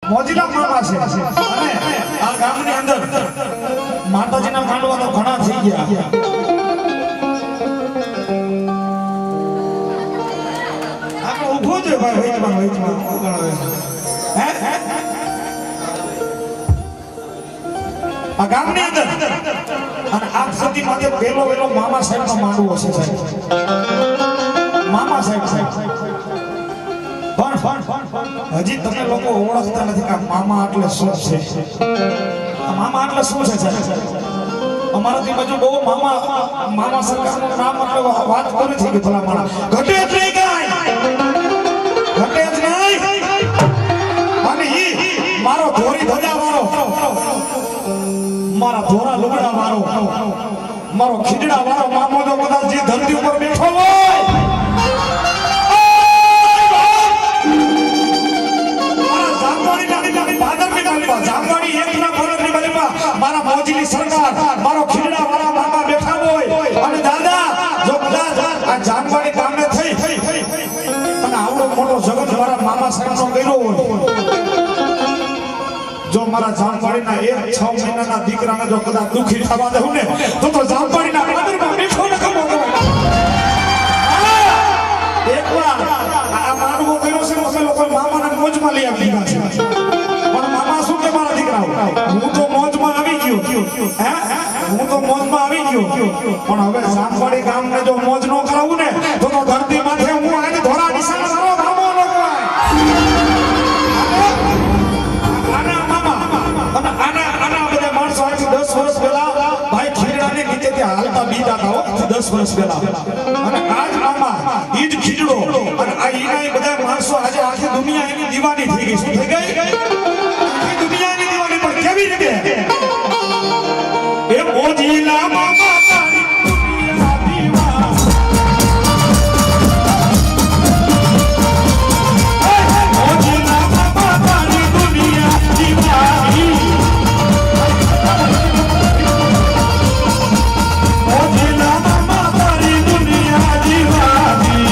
મોજીલા મામા છે અને આ ગામની અંદર માતાજીના માંડવા તો ઘણા થઈ ગયા. આપણે ઊભો છે ભાઈ વૈચમાં હે આ ગામની અંદર અને આ સતી માટે પેલો મામા સાહેબનો માંડવો છે સાહેબ. મામા સાહેબ પણ હજી તમે લોકો ઓળખતા નથી કે મામા એટલે શું છે. મામા એટલે શું છે સાહેબ? અમારાથી બાજુ બહુ મામા સરકારનું નામ એટલે વાત કરી છે કે ભલા માણા ઘટે જ નહીં કાંઈ ઘટે જ નહીં. અને ઈ મારો ધોરી ધજા વાળો મારા ધોરા લુગડા વાળો મારો ખીજડા વાળો મામો તો કદાચ જે ધરતી ઉપર બેઠો હોય મારા મોજીની સરકાર મારો ખીજડા વાળા મામા બેઠા હોય અને દાદા જો કદાચ આ જાનવાડી ગામે થઈ અને આવડો મોટો જગત મારા મામા સાહેબનો કર્યો હોય જો મારા જાનવાડીના 6 મહિનાના દીકરાને જો કદાચ દુખી થવા દઉં ને તો જાનવાડીના પાદરમાં બેઠો ન ખમો એકવાર આ માનવો કર્યો છે તો લોકો મામાના મોજમાં લઈ આવી દીધા છે. પણ મામા શું કે મારા દીકરાઓ હું તો મોજમાં આવી ગયો હે હું તો મોજમાં આવી ગયો પણ હવે જાનવાડી ગામને જો મોજ ન કરાવું ને તો ધરતી માથે હું આજે ધોરા નિશાન મારો મામો ન કહેવાય. આના મામા અને આના બધા માણસો આજે 10 વર્ષ પહેલા ભાઈ ખીજડાની નીચેથી હાલતા બીતા હતા 10 વર્ષ પહેલા અને આજ મામા ઈ જ ખીજડો અને આ ઈના બધા માણસો આજે આખી દુનિયા એની દીવાની થઈ ગઈ. શું થઈ ગઈ? આખી દુનિયાની દીવાની. પણ કેવી રીતે? એ મોજીલા મામા તારી દુનિયા દીવા મોજીલા મામા તારી દુનિયા દીવાની મોજીલા મામા તારી દુનિયા દીવાની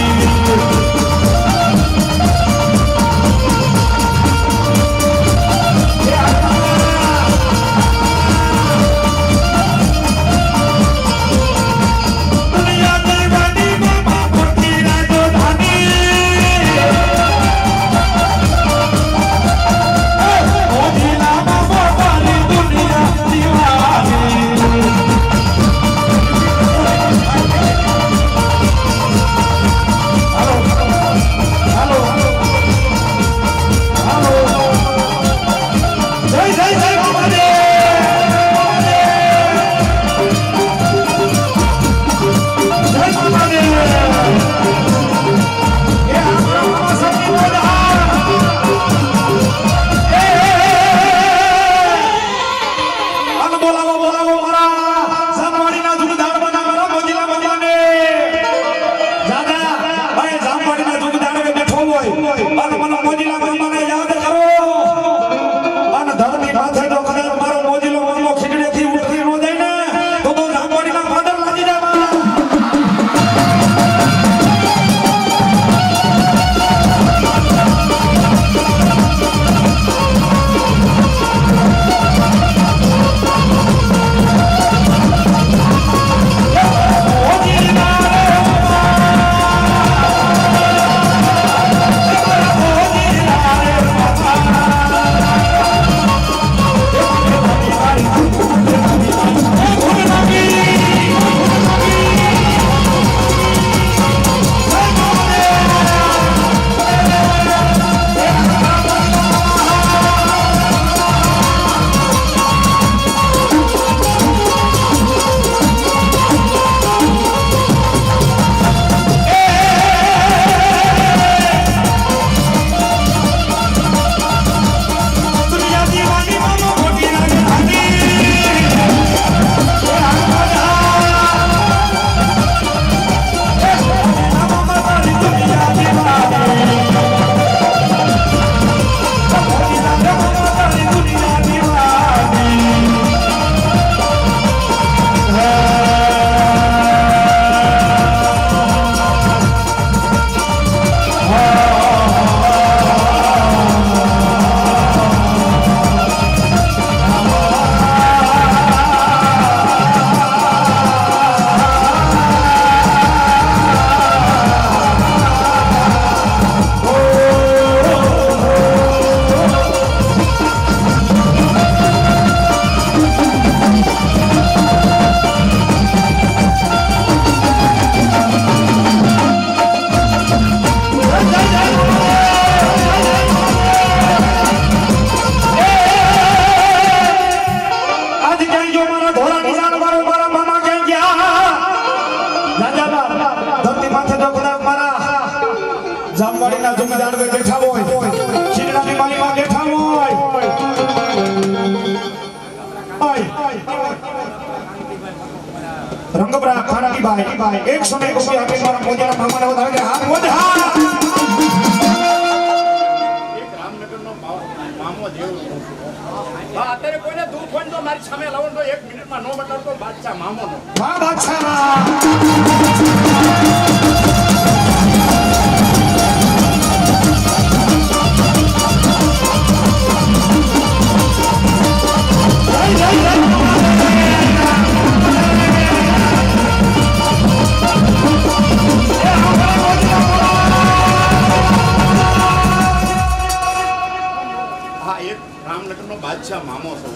રંગબરા ખાનગીભાઈ 101 રૂપિયા આપી મારા મોજાના મામાને વધાવે કે હા મોજા એક રામનગરનો મામો દેવ હા અત્યારે કોઈને દુઃખ હોય તો મારી સામે લાવો તો 1 મિનિટમાં નો બતાવતો બાદશાહ મામોનો વાહ બાદશાહ બાદશાહ મામો છો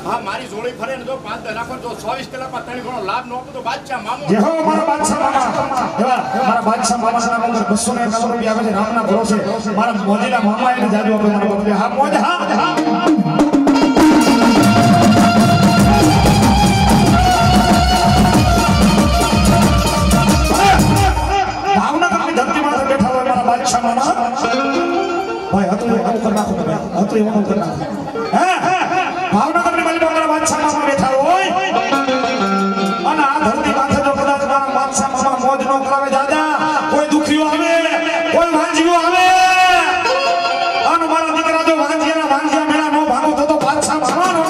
હા મારી જોડી ફરે ને જો 5 નાખો તો 24 કલાકમાં 3 ગણો લાભ નો આપો તો બાદશાહ મામો જે હો મારા બાદશાહ મામા એવા મારા બાદશાહ મામાના નામ ઉપર 291 રૂપિયા આવે છે રામના ભરોસે મારા મોજીલા મામા એને જાજુ આપે મારા બાપુ હા મોજ હા ભાવનગરની ધરતી માથે બેઠા હોય મારા બાદશાહ મામા ભાઈ હતું એવું કરી નાખો ભાઈ હતું એવું કરી નાખો ભાવનગરની માલિકા મારા બાદશાહ મામા બેઠા હોય અને આ ધરતી માથે જો કદાચ મારા બાદશાહ મામા મોજ નો કરાવે દાદા કોઈ દુખીઓ આવે કોઈ વાંજીઓ આવે અને મારા દીકરા જો વાંજિયા મેળા નો ભાગો તો બાદશાહ મામા નો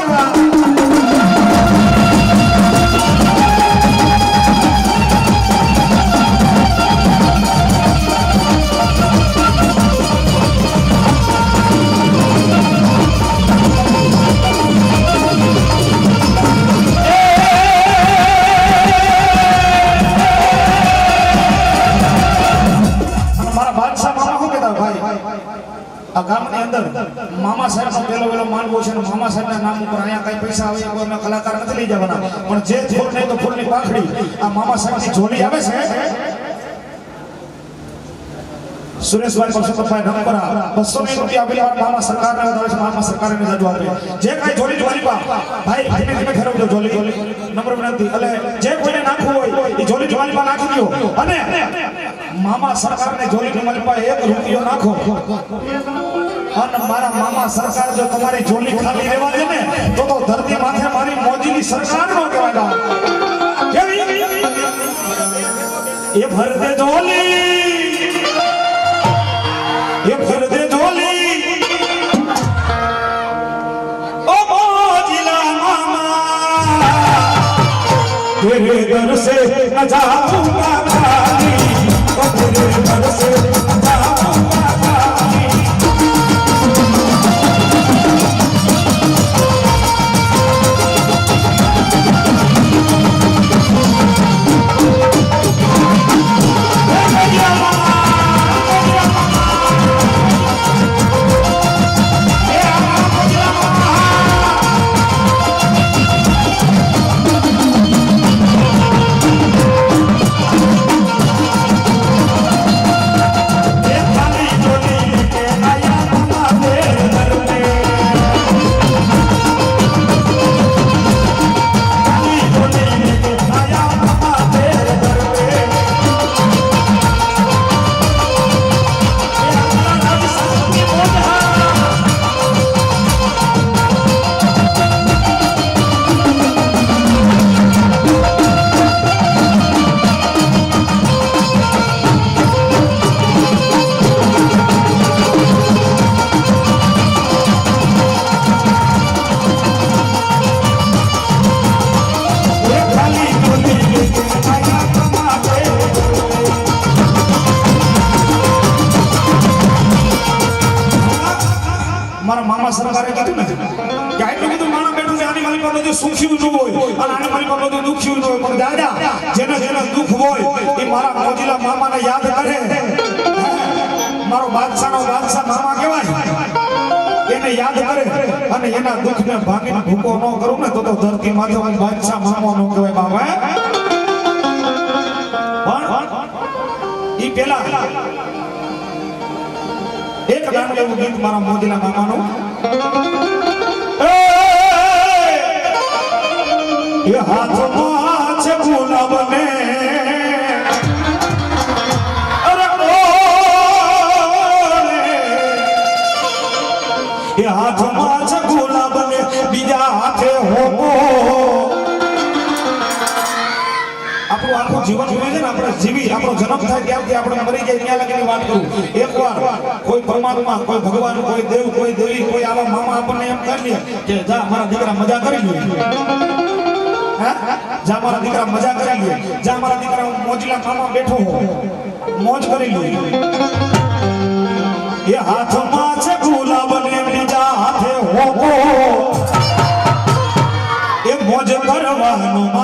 આ ગામની અંદર મામા સાહેબનો પેલો માનવો છે અને મામા સાહેબના નામ ઉપર અહીંયા કઈ પૈસા આવે તો અમે કલાકાર નથી લઈ જવાના પણ જે ફૂલ નહીં તો ફૂલની પાખડી આ મામા સાહેબની ઝોલી આવે છે સુરેશભાઈ પરસોત્તમભાઈ નંબરા 201 રૂપિયા આપેલી વાત મામા સરકારને વધારે છે મામા સરકારને જાજુ આપે જે કાંઈ ઝોલી ઝોલી ભાઈ ધીમે ધીમે ફેરવજો ઝોલી નંબર વિનંતી એટલે જે કોઈને નાખવું હોય એ ઝોલી ઝોલીમાં નાખી દો અને મામા સરકારને ઝોલી ઝોલીમાં 1 રૂપિયો નાખો અને મારા મામા સરકાર જો તમારી ઝોલી ખાલી રહેવા દે ને તો ધરતી માથે મારી મોજીની સરકાર નો કહેવાય કેવી એ ભર દે ઝોલી ये भर दे झोली ओ मोजिला मामा तेरे घर से न जाऊंगा खाली ओ तेरे घर से न जाऊंगा खाली સરકારે કીધું ને કે આટલું બધું માણસ બેઠું છે આની મારી પાસે સુખી ન હોય અને આની મારી પાસે દુખી ન હોય પણ દાદા જેને જેને દુખ હોય એ મારા મોજીલા મામાને યાદ કરે મારો બાદશાહનો બાદશાહ મામા કહેવાય એને યાદ કરે અને એના દુખને ભાંગીને ભૂકો ન કરું ને તો ધરતી માથે હું બાદશાહ મામા નો કહેવાય બાબા પણ ઈ પેલા એક ગાન એવું ગીત મારા મોજીલા મામાનું એ હાથમાં છે ગુલાબ ને અરે એ હાથમાં છે ગુલાબ ને બીજા હાથે હોમો આપણું જીવન હોય છે ને આપણે જીવી આપણો જન્મ થાય ત્યારથી આપણે મરી જાય ત્યાં લગીની વાત કરું એકવાર કોઈ પરમાત્મા કોઈ ભગવાન કોઈ દેવ કોઈ દેવી કોઈ આવા મામા આપણને એમ કરી લે કે જા મારા દીકરા મજા કરી લે જા મારા દીકરા મજા કરી લે જા મારા દીકરા મોજલા મામા બેઠો હો મોજ કરી લે એ હાથમાં છે ગુલાબ ને બીજા હાથે હોકો એ મોજ કરવાનો